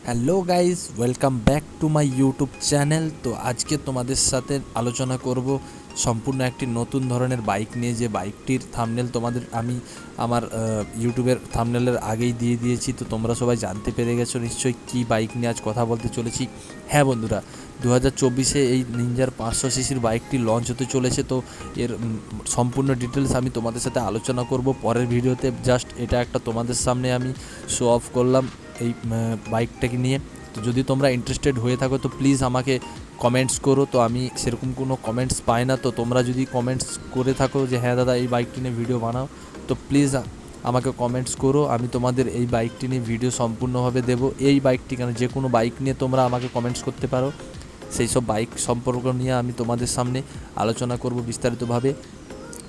Hello guys, welcome back to my YouTube channel. তো আজকে তোমাদের সাথে আলোচনা করব সম্পূর্ণ একটি নতুন ধরনের বাইক নিয়ে। যে বাইকটির থাম্বনেল তোমাদের আমি আমার ইউটিউবের থাম্বনেলের আগেই দিয়ে দিয়েছি, তো তোমরা সবাই জানতে পেরে গেছো নিশ্চয়ই কী বাইক নিয়ে আজ কথা বলতে চলেছি। হ্যাঁ বন্ধুরা, 2024-এ এই নিনজার 500 সিসির বাইকটি লঞ্চ হতে চলেছে। তো এর সম্পূর্ণ ডিটেলস আমি তোমাদের সাথে আলোচনা করব পরের ভিডিওতে। জাস্ট এটা একটা তোমাদের সামনে আমি শো অফ করলাম এই বাইকটাকে নিয়ে। তো যদি তোমরা ইন্টারেস্টেড হয়ে থাকো তো প্লিজ আমাকে কমেন্টস করো। তো আমি সেরকম কোনো কমেন্টস পাই না, তো তোমরা যদি কমেন্টস করে থাকো যে হ্যাঁ দাদা এই বাইকটি নিয়ে ভিডিও বানাও, তো প্লিজ আমাকে কমেন্টস করো। আমি তোমাদের এই বাইকটি নিয়ে ভিডিও সম্পূর্ণভাবে দেবো। এই বাইকটি কেন, যে কোনো বাইক নিয়ে তোমরা আমাকে কমেন্টস করতে পারো, সেই সব বাইক সম্পর্ক নিয়ে আমি তোমাদের সামনে আলোচনা করব বিস্তারিতভাবে।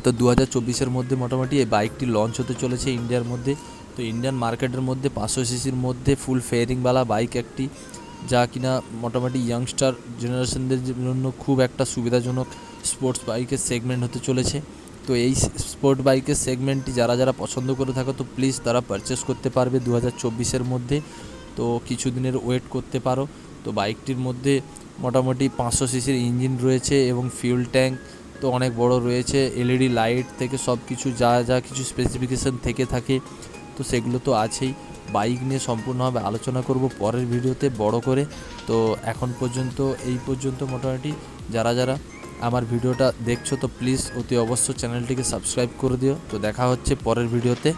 তো 2024-এর মধ্যে মোটামুটি এই বাইকটি লঞ্চ হতে চলেছে ইন্ডিয়ার মধ্যে। তো ইন্ডিয়ান মার্কেটের মধ্যে 500 সিসির মধ্যে ফুল ফেয়ারিংওয়ালা বাইক একটি, যা কিনা মোটামুটি ইয়াংস্টার জেনারেশনদের জন্য খুব একটা সুবিধাজনক স্পোর্টস বাইকের সেগমেন্ট হতে চলেছে। তো এই স্পোর্ট বাইকের সেগমেন্টটি যারা যারা পছন্দ করে থাকো তো প্লিজ তারা পারচেস করতে পারবে 2024-এর মধ্যে। তো কিছু দিনের ওয়েট করতে পারো। তো বাইকটির মধ্যে মোটামুটি 500 সিসির ইঞ্জিন রয়েছে এবং ফিউল ট্যাঙ্ক তো অনেক বড় রয়েছে। এলইডি লাইট থেকে সব কিছু যা যা কিছু স্পেসিফিকেশান থেকে থাকে তো সেগুলো তো আছেই। বাইক নিয়ে সম্পূর্ণভাবে আলোচনা করব পরের ভিডিওতে বড় করে। তো এখন পর্যন্ত এই পর্যন্ত মোটামুটি যারা যারা আমার ভিডিওটা দেখছো তো প্লিজ অতি অবশ্য চ্যানেলটিকে সাবস্ক্রাইব করে দিও। তো দেখা হচ্ছে পরের ভিডিওতে।